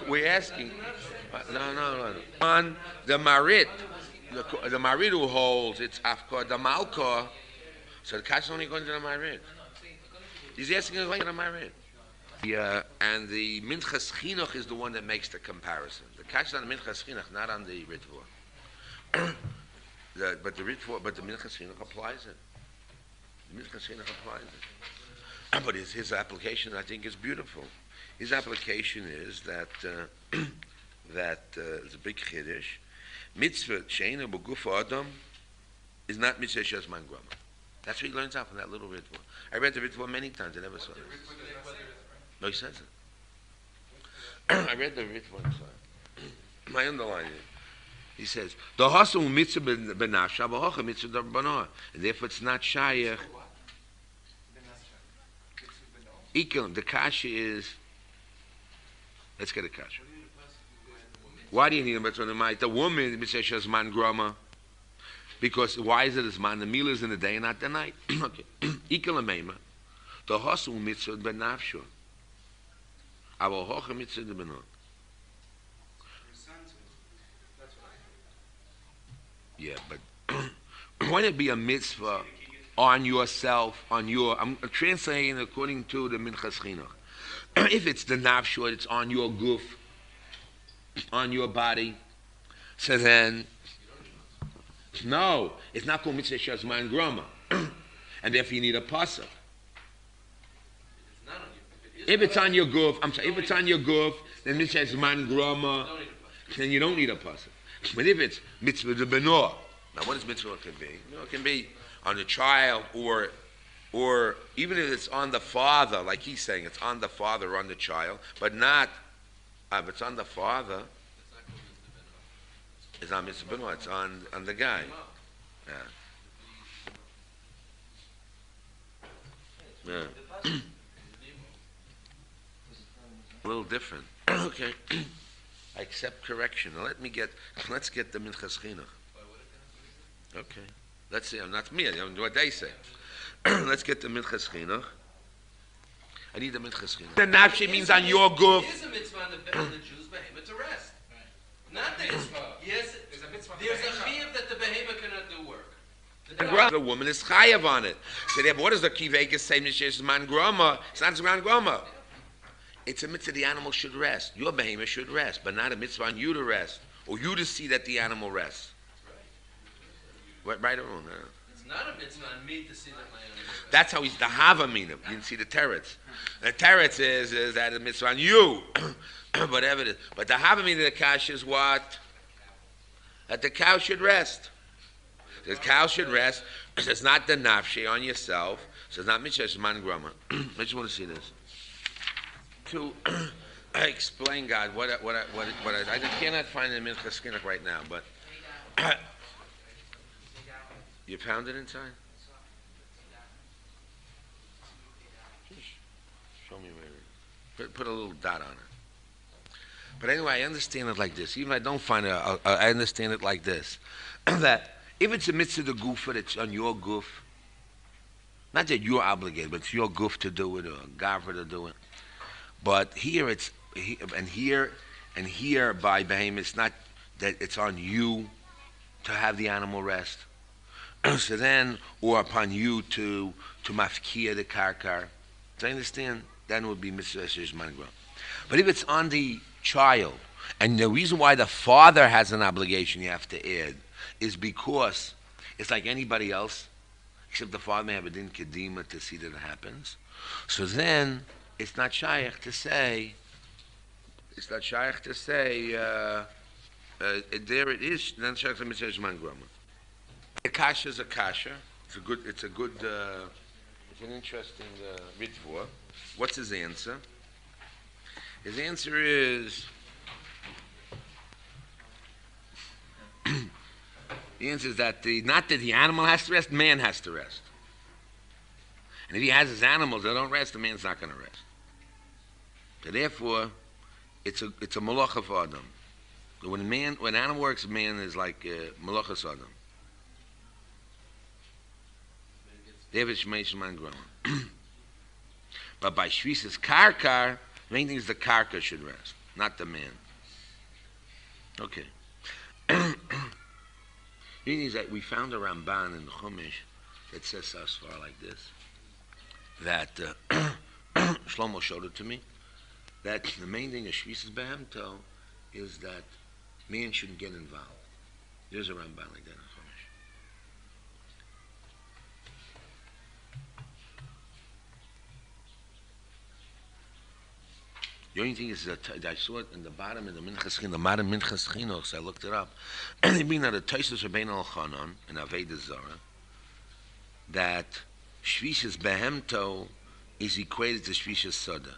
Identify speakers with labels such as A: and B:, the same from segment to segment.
A: we're asking. No. On the Marit, the Marit who holds it's Afkar, the Malkar. So the Kash is only going to the Marit. He's asking going to the Marit. And the Minchas Chinuch is the one that makes the comparison. The Kash is on the Minchas Chinuch, not on the Ritva. But the Minchas Chinuch applies it. The Minchas Chinuch applies it. But his application, I think, is beautiful. His application is that it's a big chiddush. Mitzvah she'eina b'guf adam is not mitzvah shesman grama. That's what he learns out from that little Ritva. I read the Ritva many times. I never saw it. No, he says it. I read the Ritva inside. My underlining it. He says, the hosel mitzvah benafsha, b'hocha mitzvah d'rabbanah. And therefore it's not shayach. Ikel, the kasha is, let's get a kasha. Why do you need a mitzvah? The woman, mitzvah shas man grama. Because why is it as man? The meal is in the day and not the night. Okay. Ikel ameima. The hosel mitzvah benafsha. Abo hocha mitzvah d'rabbanah. Yeah, but why it be a mitzvah on yourself, on your... I'm translating according to the Minchas Chinuch. If it's the nafshot, it's on your guf, on your body. So then, no, it's not called mitzvah shazman grama. And therefore you need a pasuk. If it's on your guf, if it's on your guf, then mitzvah shazman grama, then you don't need a pasuk. But if it's mitzvah de benor, now what does mitzvah can be? It can be on the child, or even if it's on the father, like he's saying, it's on the father or on the child, but not if it's on the father. It's not mitzvah benor. It's on the guy. Yeah. A little different. Okay. I accept correction. Now let's get the Minchas Chinuch. Okay. Let's see. Not me. I'm what they say. Let's get the Minchas Chinuch. I need the Minchas Chinuch. The nafshi means on your guf.
B: There's a mitzvah on the Jews' behemoth to rest. Not the mitzvah. Yes, there's a mitzvah. There's a chiyuv that the behemoth cannot do work.
A: The woman is chayav on it. So therefore, what does the Kivegas say? It's man grama. It's not man grama. It's a mitzvah the animal should rest. Your behemoth should rest, but not a mitzvah on you to rest, or you to see that the animal rests. Right or wrong?
B: It's not a mitzvah on me to see that my animal rests.
A: That's how he's the Havamina. You can see the teretz. The teretz is that a mitzvah on you, whatever it is. But the Havamina of the kash is what? That the cow should rest. The cow should rest. It's not the nafshi on yourself. So it's not mitzvah, it's man grama. I just want to see this. To explain God, what I cannot find in Minchas Chinuch right now, but you found it inside? Just show me where. Put a little dot on it. But anyway, I understand it like this. Even if I don't find it, I understand it like this: that if it's a mitzvah the goof, it's on your goof. Not that you're obligated, but it's your goof to do it or gavra to do it. But here here by behemoth, it's not that it's on you to have the animal rest. So then, or upon you to mafkia the karkar. Do you understand? Then it would be mitzvah sheshman grama. But if it's on the child, and the reason why the father has an obligation you have to add is because it's like anybody else, except the father may have a din kedima to see that it happens. So then, it's not shaykh to say. There it is. Then shaykh to mitzvah sheshman grama. The kasha is a kasha. It's an interesting ritva. What's his answer? His answer is the answer is that not that the animal has to rest, man has to rest. And if he has his animals that don't rest, the man's not going to rest. So therefore, it's a malacha for Adam. When animal works, man is like malacha for Adam. David Shmeish Man Grama. But by Shvis's karkar, the main thing is the karkar should rest. not the man. Okay. The thing is that we found a Ramban in the Chumash that says as far like this, that Shlomo showed it to me, that the main thing of Shvisas Behemto is that man shouldn't get involved. There's a Ramban like that in Chumash. The only thing is that I saw it in the bottom of the Minchas Chinuch, the modern Minchas Chinuch, so I looked it up. And they mean that the Tosfos Rabbeinu Elchanan in Aveda Zara, that Shvisas Behemto is equated to Shvisas Soda.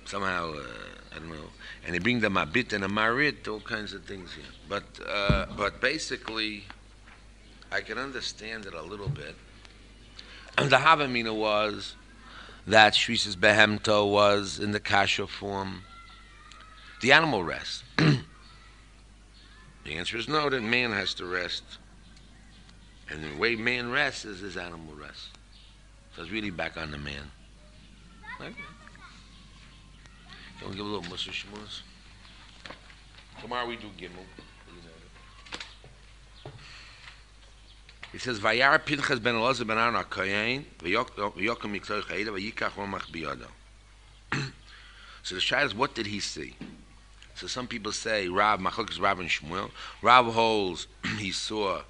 A: Somehow, I don't know. And they bring the Mabit and the Marit, all kinds of things here. But basically, I can understand it a little bit. And the Havamina was that Shvisas Behemto was in the kasha form the animal rest. The answer is no, that man has to rest. And the way man rests is his animal rest. So it's really back on the man. Okay. Can we give a little musar shmuz? Tomorrow we do Gimel. It says, Vayar Pinchas ben Elazar ben Aaron HaKohen, v'yokem miktzor chayda, v'yikach romach biyado. So the shayla is, what did he see? So some people say, Machlokes Rav and Shmuel. Rav holds, he saw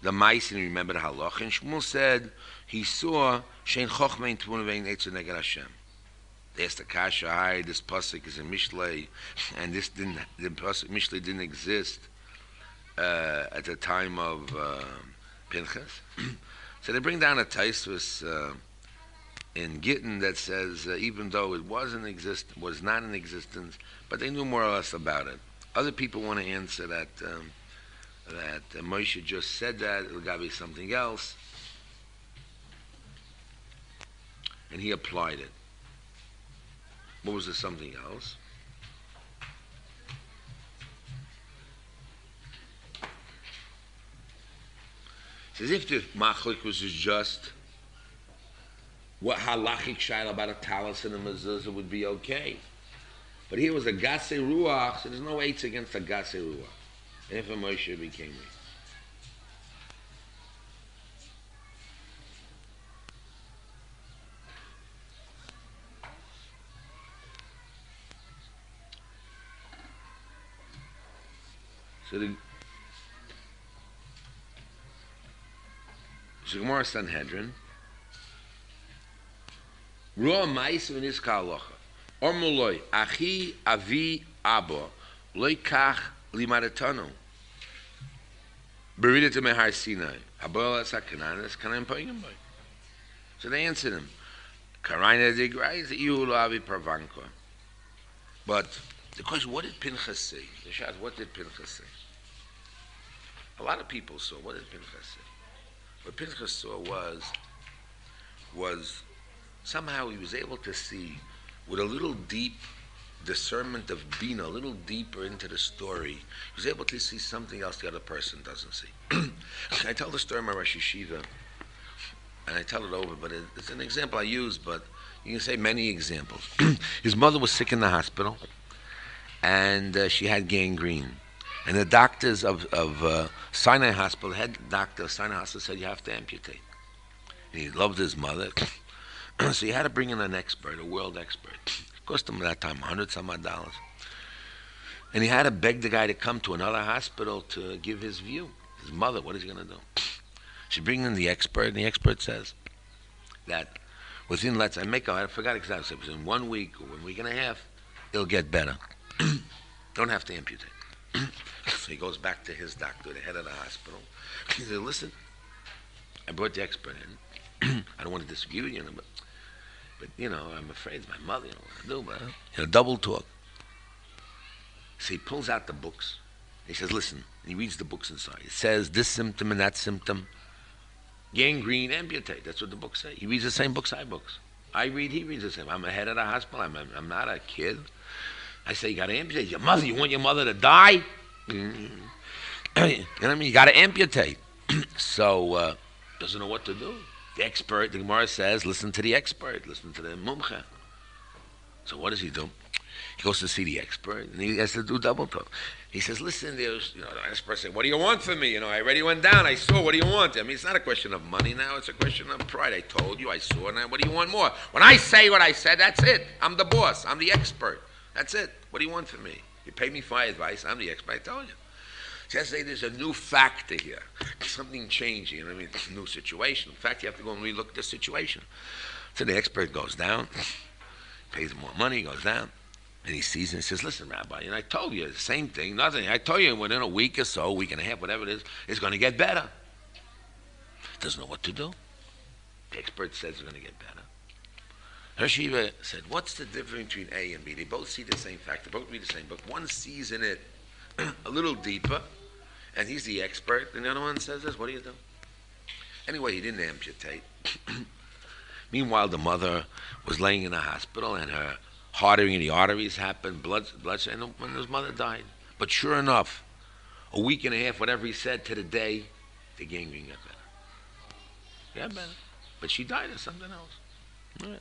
A: the mice and he remembered the halach. And Shmuel said, he saw, Shein chochma in tvuna vein etzu neged Hashem. They asked the kasha, hi, this pasuk is a Mishlei, and the pasuk Mishlei didn't exist at the time of Pinchas. So they bring down a Tosfos in Gittin that says even though it was not in existence, but they knew more or less about it. Other people want to answer that Moshe just said that it'll gotta be something else, and he applied it. What was the something else? It's as if the machlik was just what halachic shayla about a talis and a mezuzah would be okay. But here was a gasei ruach, so there's no eights against a gasei ruach. And if a Moshe became me. So the Gemara Sanhedrin, Ruah Ma'is v'Niska Halacha, Ormuloi Achi Avi Abba Loi Kach Limaratano, Berida to Mehar Sinai, Abola Sakananas Kanam Payim Boy. So they answered him, Karaina Digrai is Iulu Avi Parvanko. But the question, what did Pinchas say? The shot, what did Pinchas say? A lot of people saw. What did Pinchas say? What Pinchas saw was somehow he was able to see with a little deep discernment of Bina, a little deeper into the story. He was able to see something else the other person doesn't see. I tell the story of my Rosh Yeshiva, and I tell it over, but it's an example I use, but you can say many examples. His mother was sick in the hospital, and she had gangrene. And the doctors of Sinai Hospital, head doctor of Sinai Hospital, said you have to amputate. And he loved his mother, so he had to bring in an expert, a world expert. It cost him at that time $100-some-odd. And he had to beg the guy to come to another hospital to give his view. His mother, what is he going to do? She brings in the expert, and the expert says that within, I forgot exactly, it was in 1 week or 1 week and a half, it'll get better. Don't have to amputate. So he goes back to his doctor, the head of the hospital. He said, listen, I brought the expert in. I don't want to disagree with you, but I'm afraid it's my mother, what I do, but double talk. So he pulls out the books. He says, listen, and he reads the books inside. It says this symptom and that symptom. Gangrene, amputate. That's what the books say. He reads the same books I books. I read, he reads the same. I'm a head of the hospital. I'm not a kid. I say, you got to amputate. Your mother, you want your mother to die? You know what I mean? You got to amputate. So, doesn't know what to do. The expert, the Gemara says, listen to the expert. Listen to the mumcha. So what does he do? He goes to see the expert, and he has to do double talk. He says, listen, there's, the expert said, what do you want from me? I already went down, I saw, what do you want? I mean, it's not a question of money now, it's a question of pride. I told you, I saw, now what do you want more? When I say what I said, that's it. I'm the boss, I'm the expert. That's it. What do you want from me? You pay me for my advice, I'm the expert, I told you. Just say there's a new factor here, something changing, I mean, it's a new situation. In fact, you have to go and relook at the situation. So the expert goes down, pays more money, goes down. And he sees and he says, listen, Rabbi, I told you the same thing, nothing. I told you within a week or so, week and a half, whatever it is, it's going to get better. Doesn't know what to do. The expert says it's going to get better. Yeshiva said, what's the difference between A and B? They both see the same fact. They both read the same book. One sees in it a little deeper, and he's the expert. And the other one says this, what do you do? Anyway, he didn't amputate. Meanwhile, the mother was laying in a hospital, and her hardening in the arteries happened, blood, and when his mother died. But sure enough, a week and a half, whatever he said to the day, the gangrene got better. Got better. But she died of something else. All right.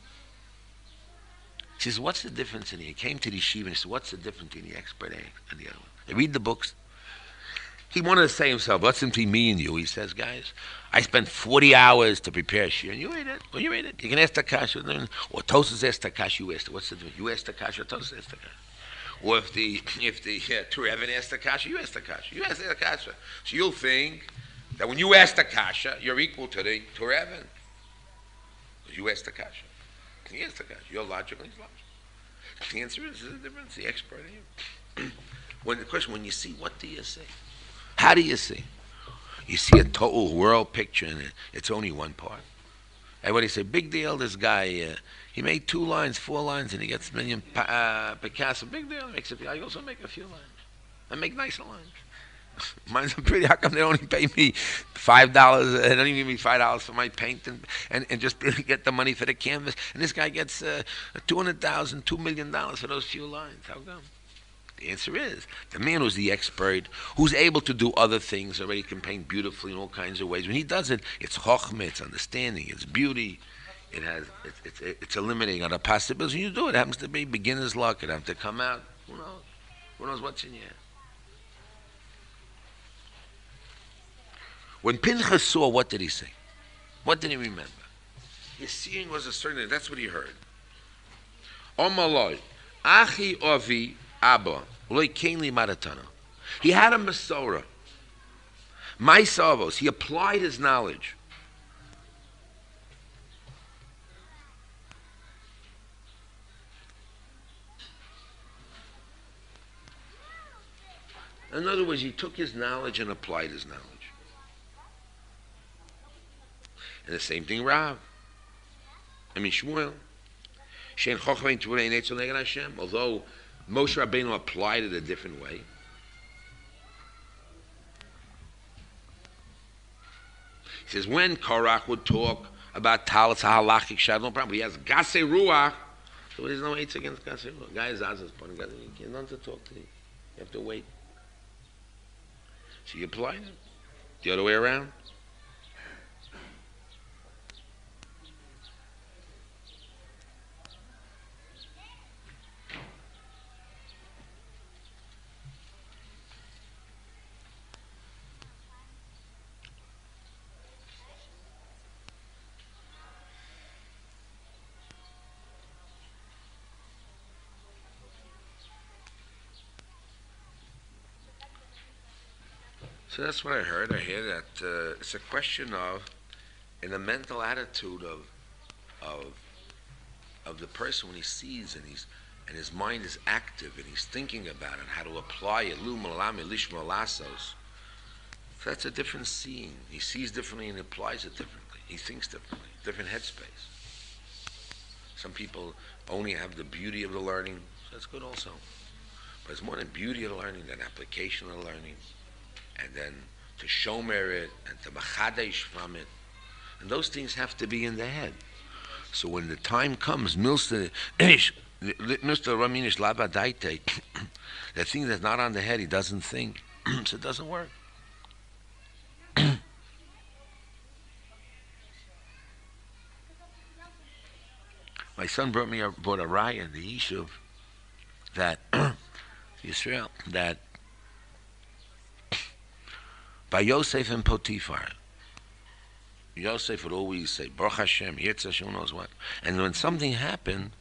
A: He says, what's the difference in here? He came to the yeshiva and he said, what's the difference between the expert and the other one? They read the books. He wanted to say himself, what's between me and you? He says, guys, I spent 40 hours to prepare shiur, and you read it. Well, you read it. You can ask the kasha, or Tosas asked the kasha, you asked it. What's the difference? You asked the kasha, or Tosas asked the kasha. Or if the Turevan asked the kasha, you asked the kasha. You asked the kasha. So you'll think that when you ask the kasha, you're equal to the Turevan. Because you asked the kasha. He asked the kasha. You're logical, he's logical. The answer is, there's a difference. The expert in you. When the question, when you see, what do you see? How do you see? You see a total world picture, and it's only one part. Everybody say, big deal, this guy, he made 2 lines, 4 lines, and he gets a million Picasso. Big deal, makes it. I also make a few lines. I make nicer lines. Mine's pretty. How come they only pay me $5? They don't even give me $5 for my paint and just get the money for the canvas. And this guy gets $200,000, $2 million for those few lines. How come? The answer is, the man who's the expert, who's able to do other things, already can paint beautifully in all kinds of ways. When he does it, it's chokhmah, it's understanding, it's beauty, it's eliminating other possibilities. When you do it, it happens to be beginner's luck, it happens to come out, who knows? Who knows what's in your hand? When Pinchas saw, what did he say? What did he remember? His seeing was a certain, that's what he heard. Omaloi, Achi Ovi, Abba, Loi Kainli Maratana. He had a Masorah. Maisavos. He applied his knowledge. In other words, he took his knowledge and applied his knowledge. And the same thing, Rav. Shmuel. Although Moshe Rabbeinu applied it a different way. He says, when Korach would talk about Talis HaHalachic Shad, no problem. He has Gasei Ruach, so there's no eights against Gasei Ruach. Guy is Azaz's point. You can't learn to talk to him. You have to wait. So you applied it. The other way around. So that's what I heard. I hear that it's a question of, in the mental attitude of the person when he sees and his mind is active and he's thinking about it, how to apply it. So that's a different seeing. He sees differently and applies it differently. He thinks differently, different headspace. Some people only have the beauty of the learning, so that's good also. But it's more than beauty of the learning than application of the learning. And then to shomer it, and to machadesh from it. And those things have to be in the head. So when the time comes, the thing that's not on the head, he doesn't think. So it doesn't work. My son brought a raya in the Yeshiva that Yisrael that by Yosef and Potiphar, Yosef would always say Baruch Hashem, Yitz Hashem, who knows what. And when something happened,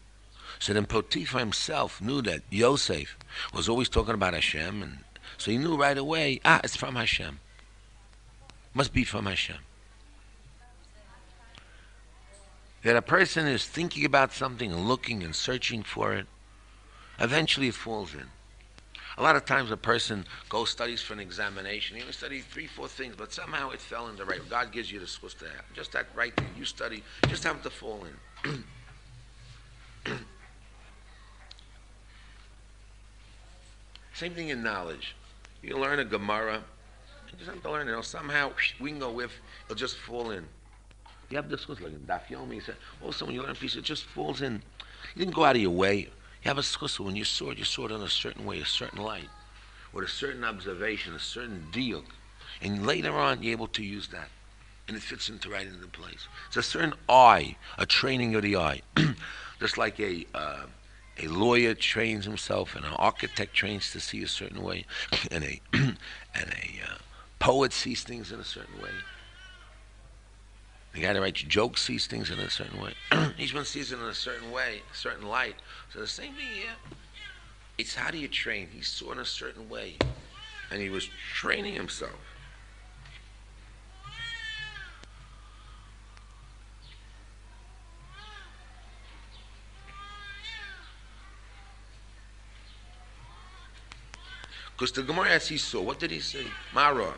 A: so then Potiphar himself knew that Yosef was always talking about Hashem, and so he knew right away, it's from Hashem. Must be from Hashem. That a person is thinking about something and looking and searching for it, eventually it falls in. A lot of times a person goes studies for an examination, he only studied 3-4 things, but somehow it fell in the right. God gives you the supposed to have. Just that right thing you study, just have to fall in. Same thing in knowledge. You learn a Gemara, you just have to learn it. Somehow we can go with, it'll just fall in. You have this like in Daf Yomi, you say, also when you learn a piece, it just falls in. You didn't go out of your way. You have a schusel. When you saw it in a certain way, a certain light, with a certain observation, a certain diuk. And later on, you're able to use that. And it fits into right into place. It's a certain eye, a training of the eye. Just like a lawyer trains himself, and an architect trains to see a certain way, and a poet sees things in a certain way. The guy that writes jokes sees things in a certain way. Each one sees it in a certain way, a certain light. So the same thing here. It's how do you train? He saw in a certain way, and he was training himself. Because the Gemara, as he saw, what did he say? Mara.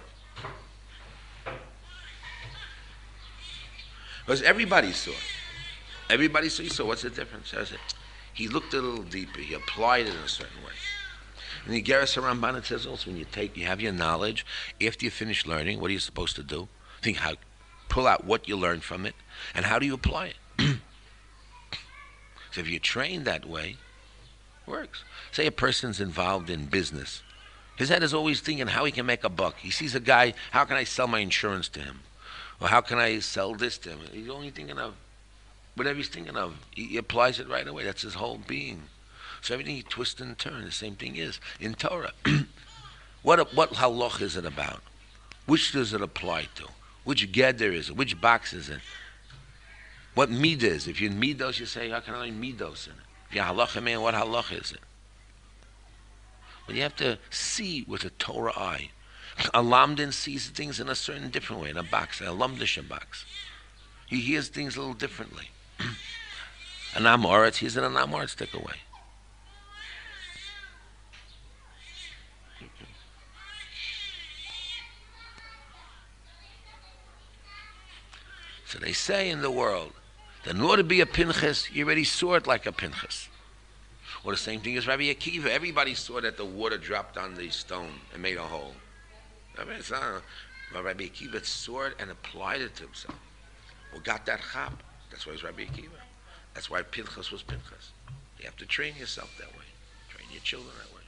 A: Because everybody saw. Everybody saw. He saw. What's the difference? He looked a little deeper. He applied it in a certain way. And the Geras Ramban, it says also, when you have your knowledge, after you finish learning, what are you supposed to do? Pull out what you learned from it, and how do you apply it? So if you train that way, it works. Say a person's involved in business. His head is always thinking how he can make a buck. He sees a guy, how can I sell my insurance to him? Or how can I sell this to him? He's only thinking of whatever he's thinking of. He applies it right away. That's his whole being. So everything he twists and turns, the same thing is in Torah. What halach is it about? Which does it apply to? Which geder is it? Which box is it? What midah is it? If you're in midos, you say, how can I learn midos in it? If you're halacha man, what halach is it? But you have to see with a Torah eye. A lamdin sees things in a certain different way, in a box, a lamdisha box. He hears things a little differently. An amoritz, he's in an amoritz, take away. So they say in the world that in order to be a Pinchas, you already saw it like a Pinchas. Or the same thing as Rabbi Akiva. Everybody saw that the water dropped on the stone and made a hole. I mean, it's not, but Rabbi Akiva saw it and applied it to himself. Or got that chap. That's why it's Rabbi Akiva. That's why Pinchas was Pinchas. You have to train yourself that way. Train your children that way.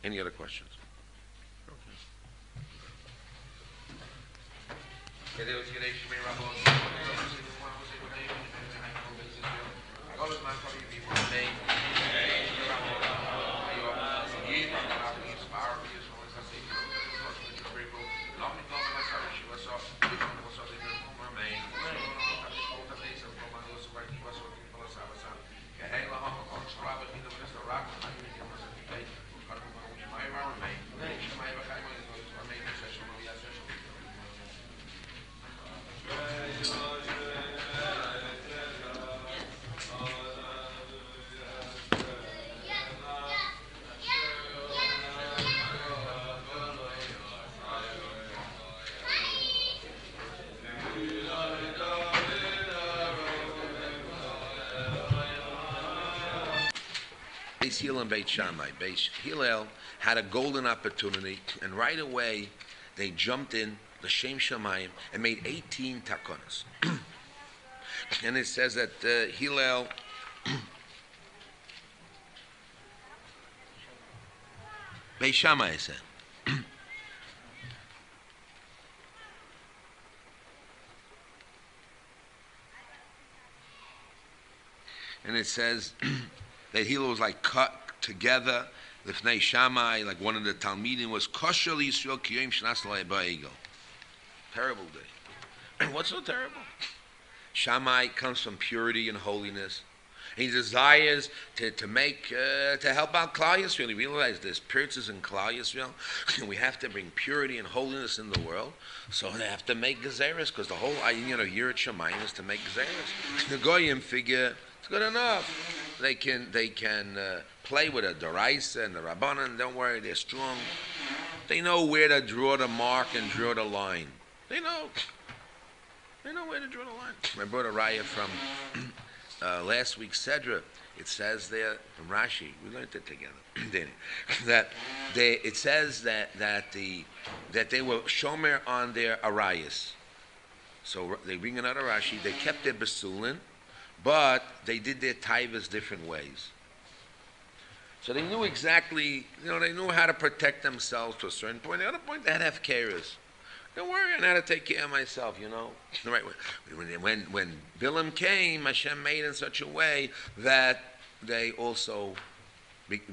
A: Any other questions? Beis Hillel and Beit Shammai. Beis Hillel had a golden opportunity, and right away they jumped in the Shem Shamayim and made 18 takonas. And it says that Hillel Beit Shammai said. and it says that Hillel was like cut together. Lifnei Shammai, like one of the Talmidim was kosher Yisrael kiyom shnas ba'egel. Terrible day. What's so terrible? Shammai comes from purity and holiness. He desires to help out Klal Yisrael. He realized there's purities in Klal Yisrael. We have to bring purity and holiness in the world. So they have to make gezeres, because the whole Yirat Shamayim is to make gezeres. The Goyim figure it's good enough. They can play with a Doraisa and the Rabbanan. Don't worry, they're strong. They know where to draw the mark and draw the line. They know where to draw the line. I brought a raya from last week's Sedra. It says there from Rashi, we learned it together, it says that they were shomer on their arayas. So they bring another Rashi. They kept their besulin, but they did their taivas different ways. So they knew exactly, they knew how to protect themselves to a certain point. The other point, they had to have carers. Don't worry, I know how to take care of myself, the right way. When Bilam came, Hashem made in such a way that they also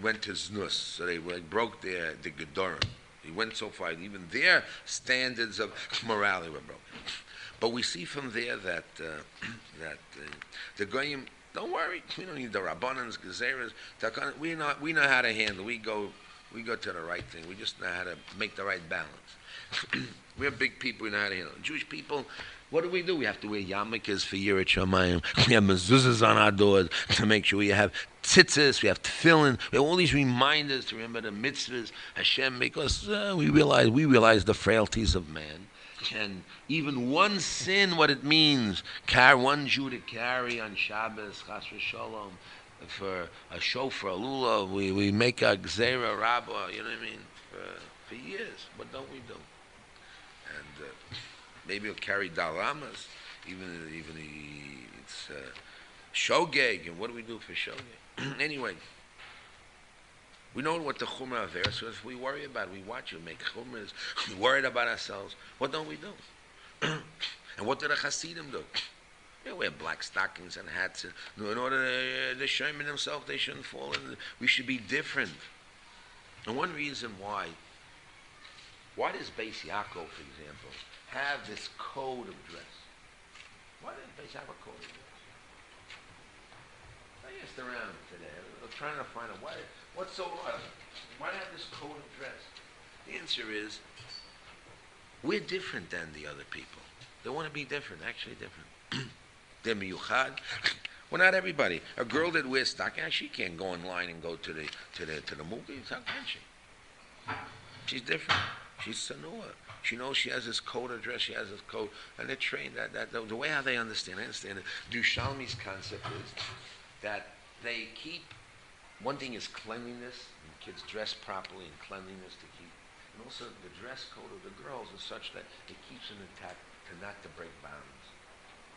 A: went to Znus. So they broke the Gedorim. They went so far, even their standards of morality were broken. But we see from there that the Goyim, don't worry, we don't need the Rabbanans, Gezeras. We know how to handle. We go to the right thing. We just know how to make the right balance. We're big people. We know how to handle. Jewish people, what do? We have to wear yarmulkes for Yirat Shamayim. We have mezuzahs on our doors to make sure we have tzitzis. We have tefillin. We have all these reminders to remember the mitzvahs, Hashem, because we realize the frailties of man. And even one sin, what it means, one Jew to carry on Shabbos, Chas v'Sholom, for a shofar, a lulav, we make a gzera rabba, for years. What don't we do? And maybe we'll carry dalamas, even it's shogeg, and what do we do for shogeg? Anyway, we know what the chumrah there. So if we worry about it, we watch it, make chumras. We worried about ourselves. What don't we do? And what do the Hasidim do? They wear black stockings and hats. In order to show themselves, they shouldn't fall in. We should be different. And one reason why does Beis Yaakov, for example, have this code of dress? Why does Beis Yaakov have a code of dress? I asked around today. I was trying to find out what's so odd. Why do they have this code of dress? The answer is, we're different than the other people. They want to be different, actually different. They're miyuchad. Well, not everybody. A girl that wears stocking, she can't go online and go to the movie. How can she? She's different. She's sanua. She knows she has this code of dress. She has this code, and they're trained. The way how they understand. I understand it. Dushalmi's concept is that they keep. One thing is cleanliness, and kids dress properly, and cleanliness to keep. And also the dress code of the girls is such that it keeps them intact not to break bounds.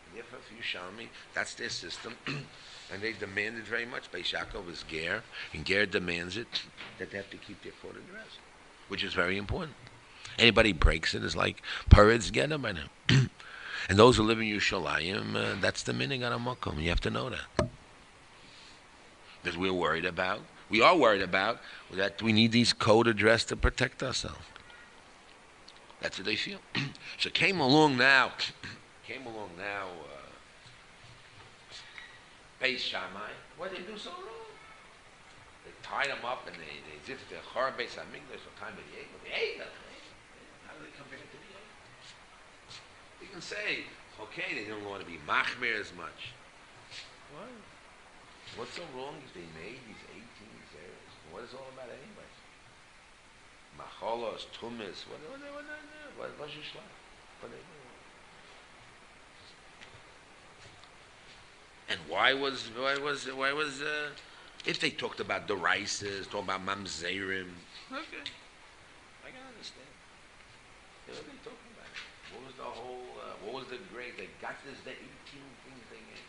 A: And therefore, if you show me, that's their system, and they demand it very much. Beis Yaakov is ger, and ger demands it, that they have to keep their code of dress, which is very important. Anybody breaks it is like Peretz Geda by now. And those who live in Yerushalayim, that's the minig on a makom. You have to know that. Because we are worried about that we need these code of dress to protect ourselves. That's what they feel. So came along now, Beis Shammai. What did they do so wrong? They tied them up and they as if they're Chor Beis Hamikdash or time of the eight. But the eight, how do they come back to the eight? You can say, okay, they don't want to be machmir as much. What? What's so wrong is they made these 18 zeros. What is it all about anyway? Macholos, tumis, what you shlag? What they do? And why was if they talked about the rices, talked about mamzerim, okay, I can understand. What are they talking about? What was the whole? What was the great? They got this the 18 things they gave.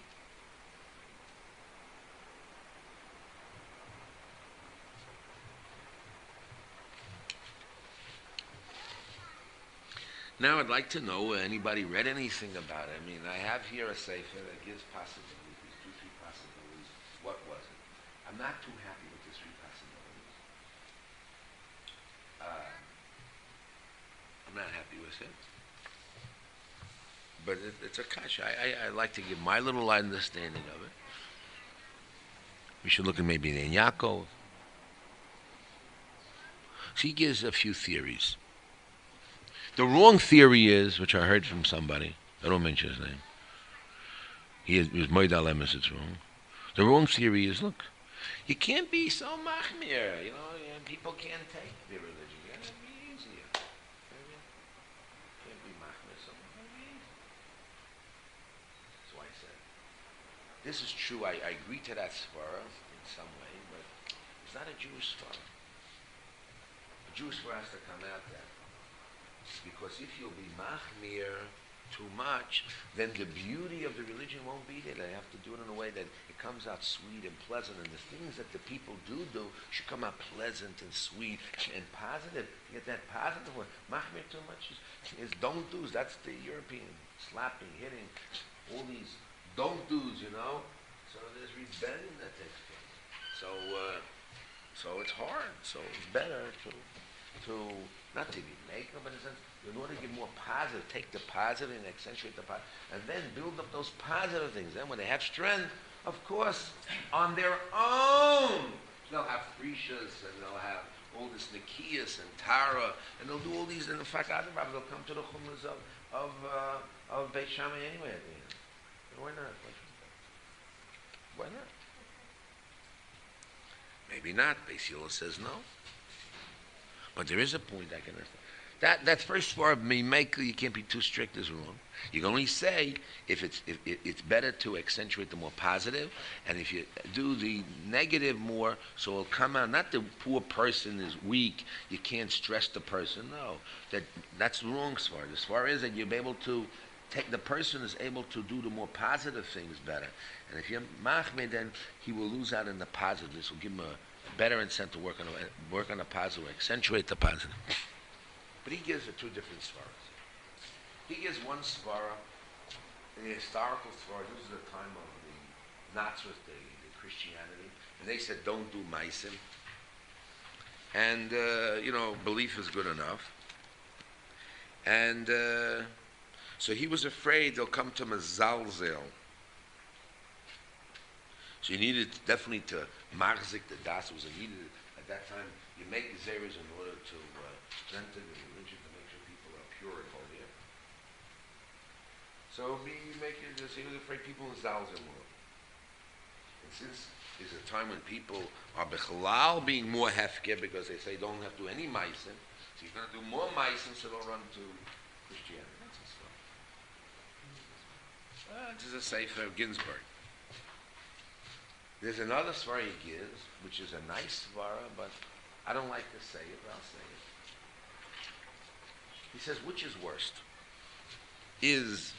A: Now I'd like to know, anybody read anything about it? I mean, I have here a sefer that gives possibilities, 2-3 possibilities I'm not too happy with this three possibilities. I'm not happy with it. But it's a kasha. I like to give my little understanding of it. We should look at maybe in Yaakov. So he gives a few theories. The wrong theory is, which I heard from somebody, I don't mention his name. He was Moed Alemus, it's wrong. The wrong theory is, look, you can't be so machmir, people can't take their religion. You gotta be easier. Can't be machmir, so easy. That's why I said. This is true, I agree to that svara in some way, but it's not a Jewish svara. A Jewish svara has to come out that. Because if you'll be machmir too much, then the beauty of the religion won't be there. They have to do it in a way that it comes out sweet and pleasant, and the things that the people do should come out pleasant and sweet and positive. You get that positive word. Machmir too much is don't do's. That's the European slapping, hitting, all these don't do's, So there's rebellion that takes place. So it's hard. So it's better to not to be maker, but in a sense, in order to get more positive, take the positive and accentuate the positive, and then build up those positive things. Then when they have strength, of course, on their own, they'll have frishas, and they'll have all this nikias and tara, and they'll do all these, and in fact, they'll come to the chumras of Beit Shammai anyway at the end. Why not? Why not? Maybe not. Beis Hillel says no. But there is a point I can understand. That first part, you can't be too strict, is wrong. You can only say if it's better to accentuate the more positive, and if you do the negative more, so it'll come out. Not the poor person is weak, you can't stress the person. No, that's the wrong svara. The svara is that you'll be able to take the person is able to do the more positive things better. And if you're machmir, then he will lose out in the positive. This will give him a better incentive to work on the positive, accentuate the positive. But he gives two different svaras. He gives one svara, the historical svara. This is the time of the Nazareth, the Christianity, and they said don't do meisim. And belief is good enough. And so he was afraid they'll come to mezalzel. So you needed definitely to marzik the das. Was needed at that time. You make zeros in order to strengthen the religion, to make sure people are pure and holy. So he was afraid people in zalzel more. And since there's a time when people are bechalal being more hefker because they say don't have to do any meisim, so you're going to do more meisim, so they'll run to Christianity. That's a stuff. This is a sefer of Ginsburg. There's another svara he gives, which is a nice svara, but I don't like to say it, but I'll say it. He says, which is worst? Is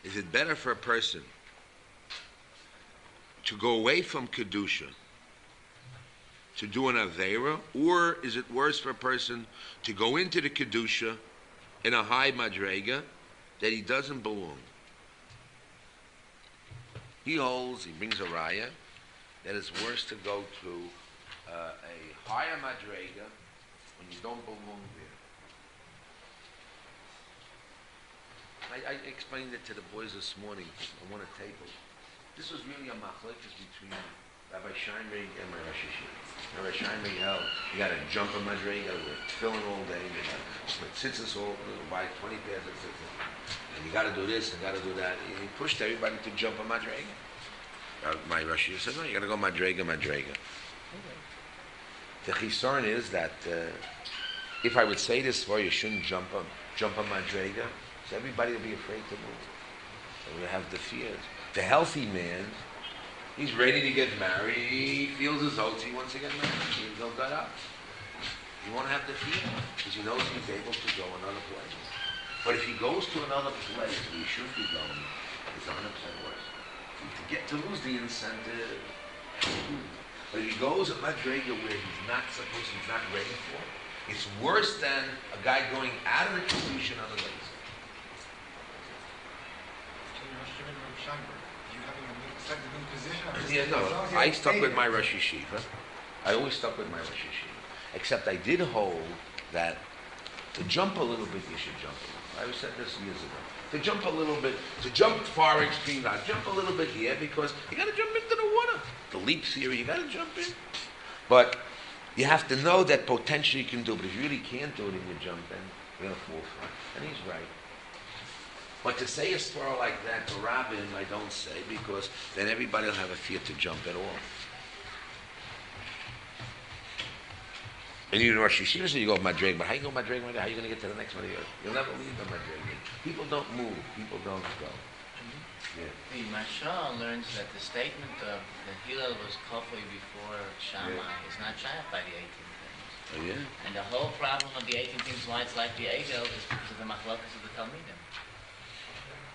A: it better for a person to go away from Kedusha to do an Aveira, or is it worse for a person to go into the Kedusha in a high Madrega that he doesn't belong? He brings a raya, that it's worse to go to a higher Madrega when you don't belong there. I explained it to the boys this morning on one table. This was really a machlokes between Rabbi Scheinberg and my Rosh Yeshiva. Rabbi Scheinberg held, you got to jump a madrega, with tefillin all day, you got to split tzitzis buy 20 pairs of tzitzis, and you got to do this and got to do that. He pushed everybody to jump a madrega. My Rosh Yeshiva said, no, you got to go madrega. Okay. The chisaron is that if I would say this for you shouldn't jump a madrega, so everybody will be afraid to move. So we have the fears. The healthy man, he's ready to get married. He feels his oats. He wants to get married. He'll get up. He won't have the fear because he knows he's able to go another place. But if he goes to another place where he should be going, it's 100% worse. To lose the incentive. But if he goes at Madrega where he's not ready for, It's worse than a guy going out of the Kedushin on the laser. Yeah, no, I stuck with my Rosh Yeshiva. I always stuck with my Rosh Yeshiva. Except I did hold that to jump a little bit, you should jump a little. I said this years ago. To jump a little bit, to jump far extreme, not jump a little bit here because you got to jump into the water. The leap theory, you got to jump in. But you have to know that potentially you can do it. But if you really can't do it and you jump in, you're going to fall for it. And he's right. But to say a story like that to Rabbin, I don't say, because then everybody will have a fear to jump at all. And you know, Rosh Yeshiva, so you go Madrig, but how you go Madrig? How are you going to get to the next one? You'll never leave the Madrig. People don't move. People don't go. Yeah.
C: The Mashal learns that the statement of the Hillel was kafui before Shammai is not shaykh by the 18 things.
A: Oh, yeah?
C: And the whole problem of the 18 things, why it's like the Egel, is because of the machlokas of the Talmidim.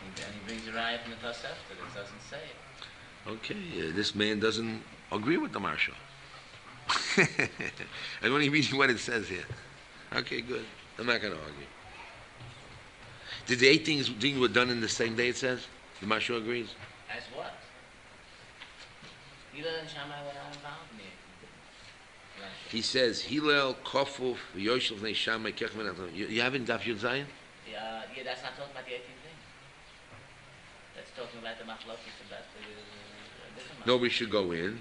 C: And he brings a riot from the Tosefta that doesn't say it.
A: Okay, this man doesn't agree with the Marshal. I'm only reading what it says here. Okay, good. I'm not going to argue. Did the 18 things were done in the same day, it says? The Marshal agrees?
C: As what? Hillel and Shammai were not involved in it.
A: He says, Hillel, Kofuf, Yoshel, Nei Shammai, Kechmen. You haven't Daf Yud Zayin?
C: Yeah, that's not talking about the 18 things. That's talking about the machlokas, about the
A: Nobody should go in.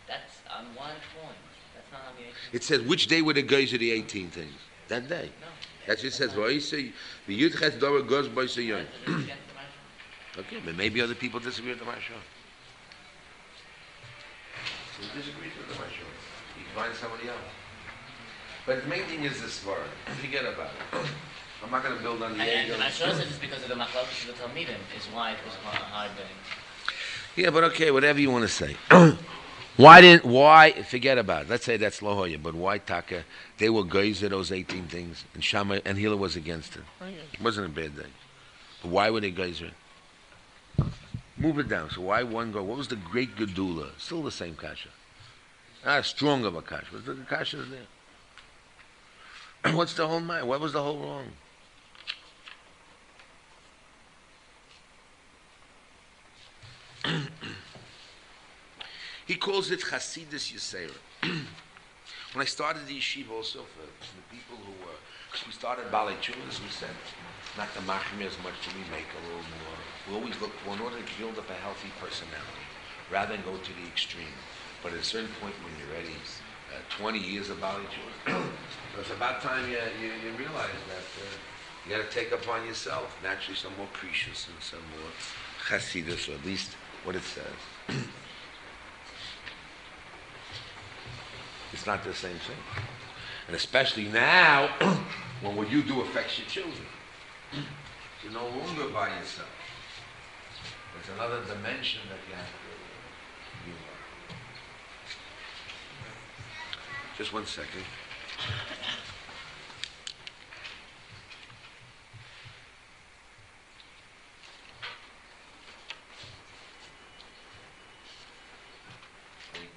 C: That's on one point. That's not on the 18.
A: It says, which day were the guys of the 18 things? That day.
C: No.
A: That's what it says. The Yud Ches Dora goes by Tziyon. Okay, but maybe other people disagree with the Marshal. So he disagrees with the Marshal. You can find somebody else. But the main thing is this word. Forget about it. I'm not going to build on the
C: And the Marshal says it's because of the machlokas of the Talmidim is why it was a hard day.
A: Yeah, but okay, whatever you want to say. Why, forget about it. Let's say that's Lohoya, but why Taka? They were guys at those 18 things, and Shammai and Hillel was against it. It wasn't a bad day. But why were they guys it? Move it down. So why one go? What was the great Gedula? Still the same kasha. Not strong of a kasha, but the kasha is there. What's the whole mind? What was the whole wrong? He calls it Chasidus Yisera. When I started the yeshiva also, for the people who were, because we started Balei Tshuva, as we said, not the machmir as much, but we make a little more. We always look for, in order to build up a healthy personality, rather than go to the extreme. But at a certain point when you're ready, 20 years of Balei Tshuva, so it's about time you realize that you got to take upon yourself, naturally some more precious and some more Chasidus, or at least what it says. It's not the same thing. And especially now, when what you do affects your children. You're no longer by yourself. There's another dimension that you have to be on. Just 1 second.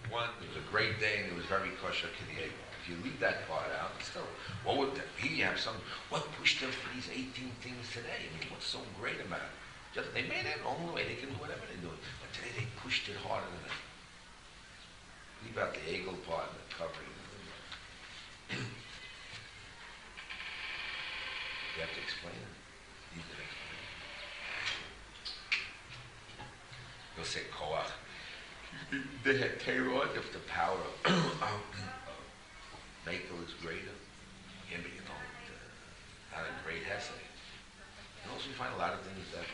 A: One, it was a great day and it was very kosher k'diego. If you leave that part out, still, what would that be? You have some, what pushed them for these 18 things today? I mean, what's so great about it? Just, they made it their own way, they can do whatever they do. But today they pushed it harder than that. Leave out the eagle part and the covering. You have to explain it. You can explain it. You'll say koach. They had terror if the power of Makel is greater. Yeah, but you don't, not a great essay. And also you find a lot of things that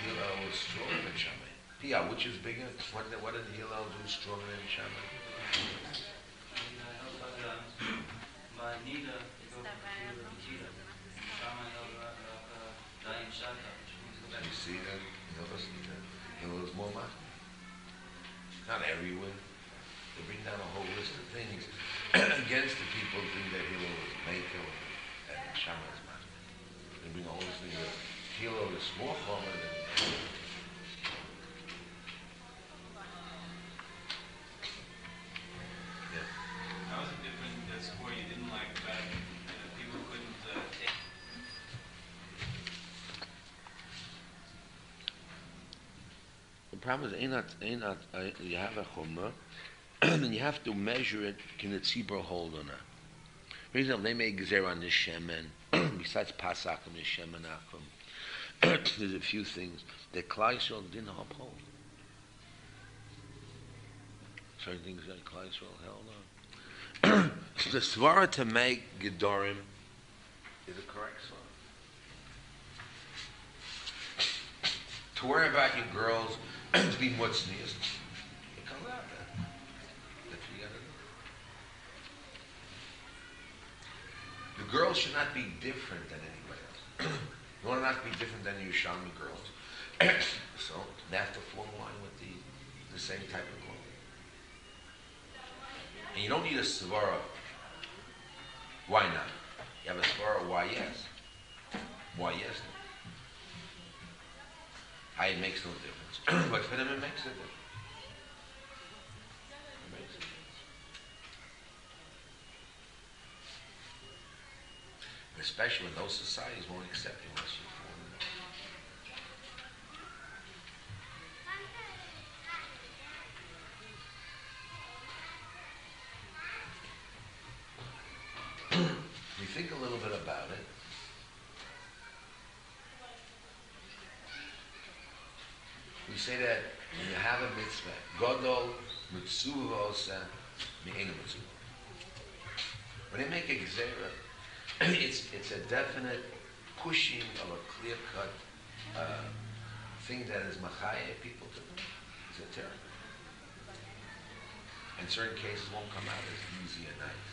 A: Hillel was stronger than Shammai. Pia, which is bigger? What did Hillel do stronger than Shammai? You see that? You never see that. Hillel is more machmir. Not everywhere. They bring down a whole list of things against the people who think that Hillel is Makel and Shammai is machmir. They bring a whole list of things that Hillel is more chomer than problem is, you have a chumrah, and you have to measure it, can the tzibur hold or not? For example, they make gzera on the shemen, besides pasak and the shemen akum. There's a few things that Klal Yisrael didn't uphold. Certain things that Klal Yisrael held on. The svara to make gedorim is a correct svara. To worry about your girls to be mutznias, it comes out then. That's what you gotta do. The girls should not be different than anybody else. You want to not be different than the Yerushalmi girls. So they have to fall in line with the same type of clothing. And you don't need a svara. Why not? You have a svara, why yes? Why yes? It makes no difference. But for them it makes a difference. It makes a difference. And especially when those societies won't accept you unless you fall in love. We think a little bit about it. We say that when you have a mitzvah, Godol mitzvah osa me'ena mitzvah. When they make a gzera, it's a definite pushing of a clear-cut thing that is machaya people to do. It's a terror. And certain cases won't come out as easy a night.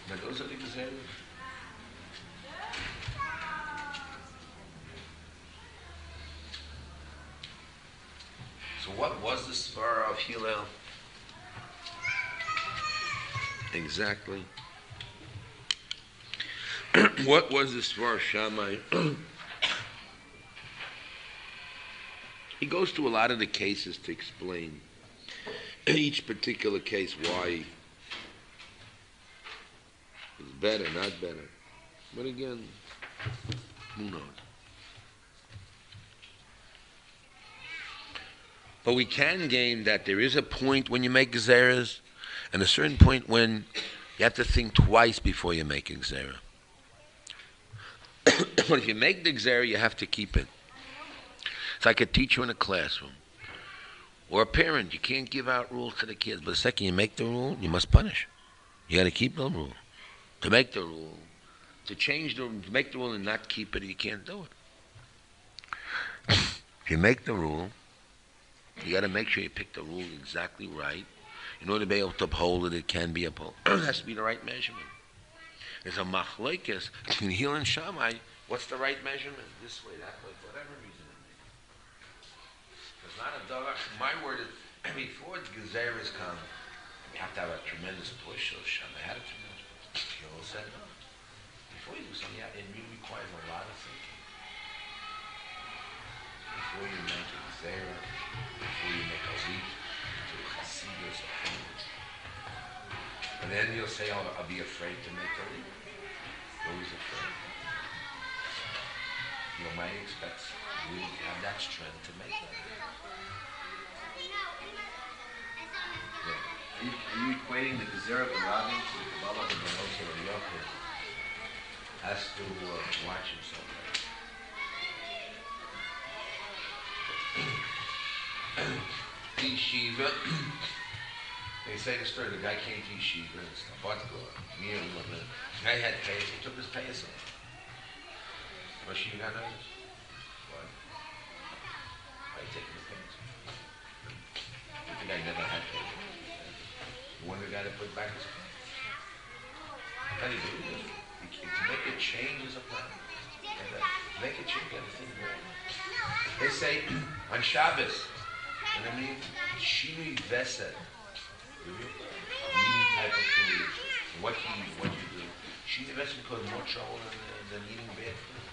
A: But those are the gzeras. So what was the svara of Hillel? Exactly. What was the svara of Shammai? He goes through a lot of the cases to explain each particular case why it's better, not better. But again, who knows? But we can gain that there is a point when you make gezeras, and a certain point when you have to think twice before you make a gezerah. But if you make the gezerah, you have to keep it. It's like a teacher in a classroom. Or a parent, you can't give out rules to the kids, but the second you make the rule, you must punish. You got to keep the rule. To make the rule, to change the rule, to make the rule and not keep it, you can't do it. If you make the rule, you got to make sure you pick the rule exactly right. In order to be able to uphold it, it can be upheld. It has to be the right measurement. There's a machlokes between Hillel and Shammai. What's the right measurement? This way, that way, for whatever reason it may be. It's not a dollar. My word is, before the gezeras come, you have to have a tremendous push. So Shammai had a tremendous push. Hillel said no. Before you do something, it really requires a lot of thinking. Before you make a gezerah, before you make a leap to Hasidus or Hamas. And then you'll say, oh, I'll be afraid to make a leap. You're always afraid. You might expect you to have that strength to make that leap.
C: Yeah. Are you equating the gezerah of the Rabbin to the Kabbalah of the Botzer of Yochid?
A: Has to watch himself. Yeshiva. They say the story. The guy came to Yeshiva and it's Botzer. The guy had payas. He took his payas off. Rosh got noticed. Why? Why are you taking the payas off? The guy never had payas. You wonder the guy that put back his payas. How do you do this? To make a change is a problem. Make a change, you got to think about it. They say on Shabbos, and I mean, Shinui Vesed, eating type of food, what you eat, what you do. Shinui Vesed causes more trouble than eating bad food.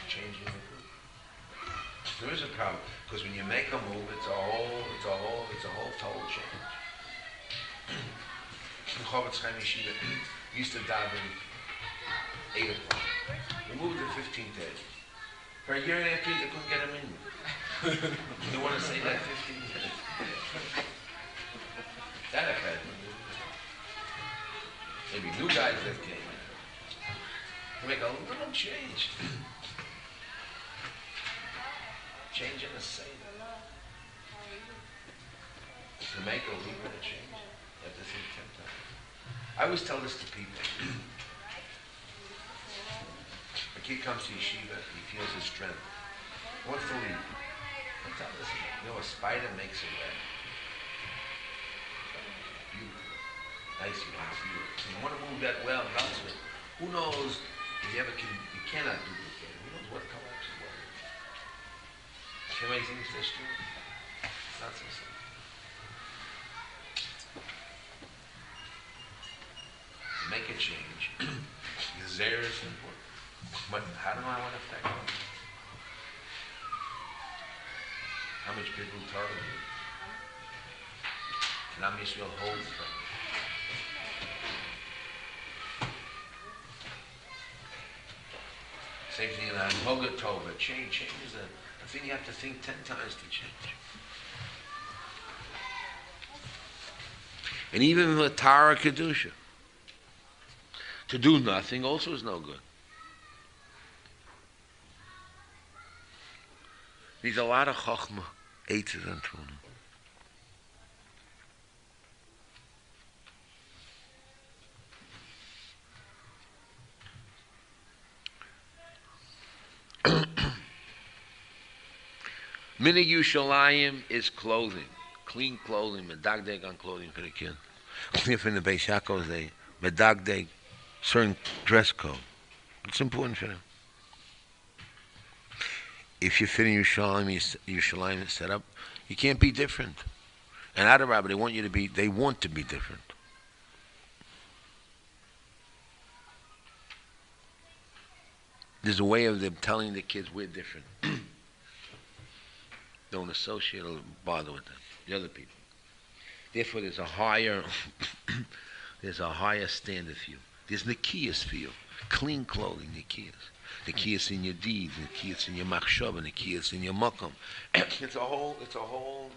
A: Changing the food. There is a problem, because when you make a move, it's a whole total change. The Chofetz Chaim Yeshiva used to daven 8 o'clock. We moved to 15:30. For a year and a half, they couldn't get him in. You want to say that 15 minutes? That affected me. Maybe new guys that came in. To make a little change. Change in the Seder. To make a little bit of change. You have to think 10 times. I always tell this to people. A kid comes to Yeshiva, he feels his strength. He wants to leave. I tell this, you know, a spider makes a web. Beautiful. Nice, you want to feel it. So you want to move that well, that's it. Who knows if you ever can, you cannot do this again. Who knows what collapses what? Can many things this true? It's not so simple. Make a change. Desire is important. But how do I want to affect them? How much people Torah do? Can Am Yisrael hold from it? Same thing in Anhoga Tova. Change is a thing you have to think 10 times to change. And even with Tara Kedusha, to do nothing also is no good. Needs a lot of chokhmah, eitzes and tuna. Mina Yushalayim is clothing, clean clothing, medagdeg on clothing for the kid. If in the Beis Yaakov they medagdeg, certain dress code. It's important for them. If you fit in Yerushalayim set up, you can't be different. And Adarabah, they want to be different. There's a way of them telling the kids we're different. Don't associate or bother with them, the other people. Therefore, there's a higher standard for you. There's Nikiyas for you. Clean clothing, Nikiyas. Nikiyas in your deeds, Nikiyas in your machshava, Nikiyas in your makam. It's a whole philosophy.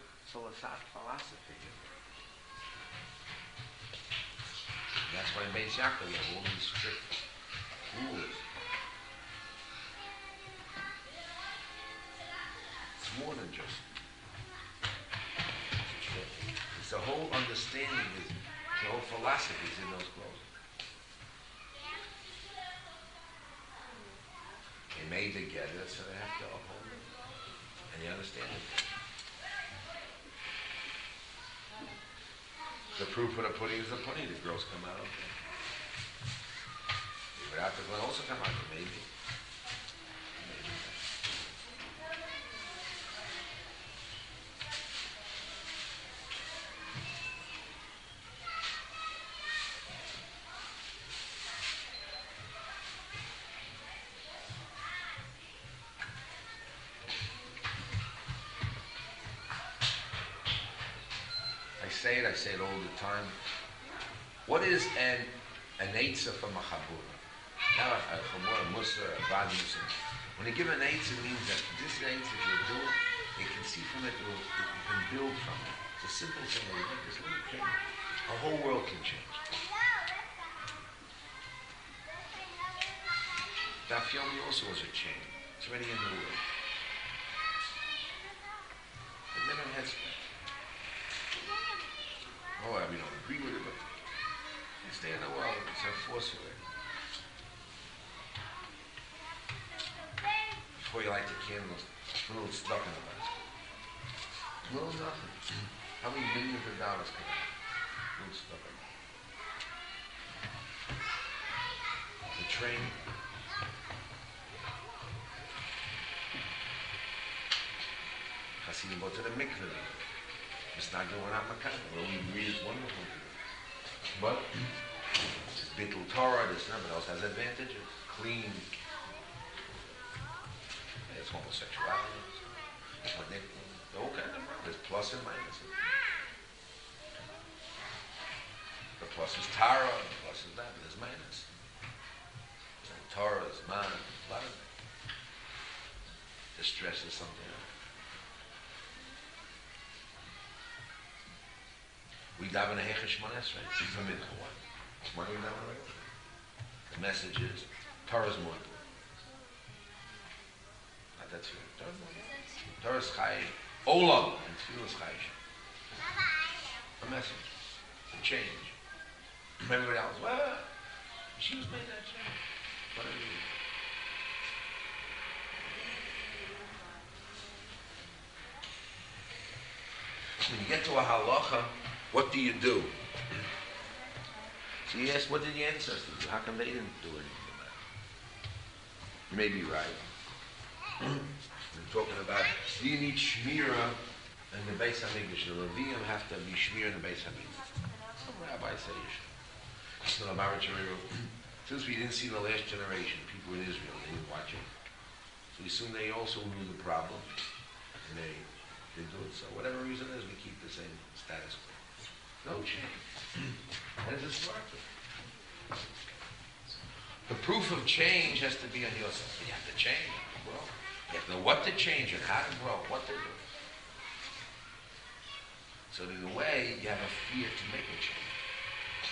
A: That's why in Beis Yaakov you have all these strict rules. It's more than just. It's the whole understanding, the whole philosophy is in those clothes. They made together, so they have to uphold it. And you understand it. The proof of the pudding is the pudding. The girls come out okay. Without the girls also come out, maybe. I say it all the time. What is an eitzah from a chabur? Now, from what a musar, a bad musar. When you give an eitzah, it means that this eitzah, if you do it, you can see from it, you can build from it. It's a simple thing. You make this little thing, a whole world can change. Daf Yomi also was a change. It's already in the world. It never has been. Oh, we don't agree with it, but you stay in the world, it's a force of it. Before you light the candles, a little stuff in the basket. A little nothing. How many millions of dollars come out? A little stuff in there. The train. Hasidim go to the mikveh. It's not going out Makkah. Well, we agree it's wonderful. But it's bittul Torah, this and that, but also has advantages. Clean. It's homosexuality. All kinds of problems. There's plus and minus. The plus is Torah, the plus is that, but there's minus. Torah is man, a lot of things. The stress is something else. We daven a Hechesh Mones, right? For Mincha, why? Why do we daven a regular? The message is, Torah's more important. Not that too. Torah's Chai, Olam, and Tefillah's Chai. A message, a change. Everybody else, well, she was made that change. What do you mean? When you get to a halacha, what do you do? So you ask, what did your ancestors do? How come they didn't do anything about it? You may be right. We're talking about, do you need shmira in the Beis HaMikdash? The Leviim have to be shmira in the Beis HaMikdash. Some rabbis say you should. Since we didn't see the last generation, people in Israel, they didn't watch it. So we assume they also knew the problem, and they do it. So whatever reason it is, we keep the same status quo. No change. And it's a smart thing. The proof of change has to be on yourself. You have to change, grow. You have to know what to change and how to grow, what to do. So in a way, you have a fear to make a change.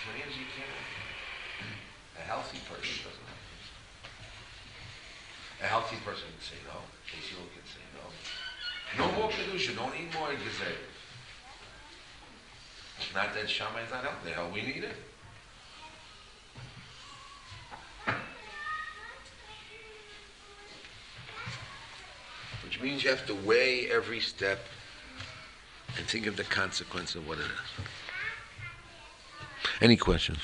A: Many times you can't. A healthy person doesn't have to. A healthy person can say no. A shiur can say no. No more kedusha. Don't eat more gezer. Not that Shammai is not healthy. Hell, we need it. Which means you have to weigh every step and think of the consequence of what it is. Any questions?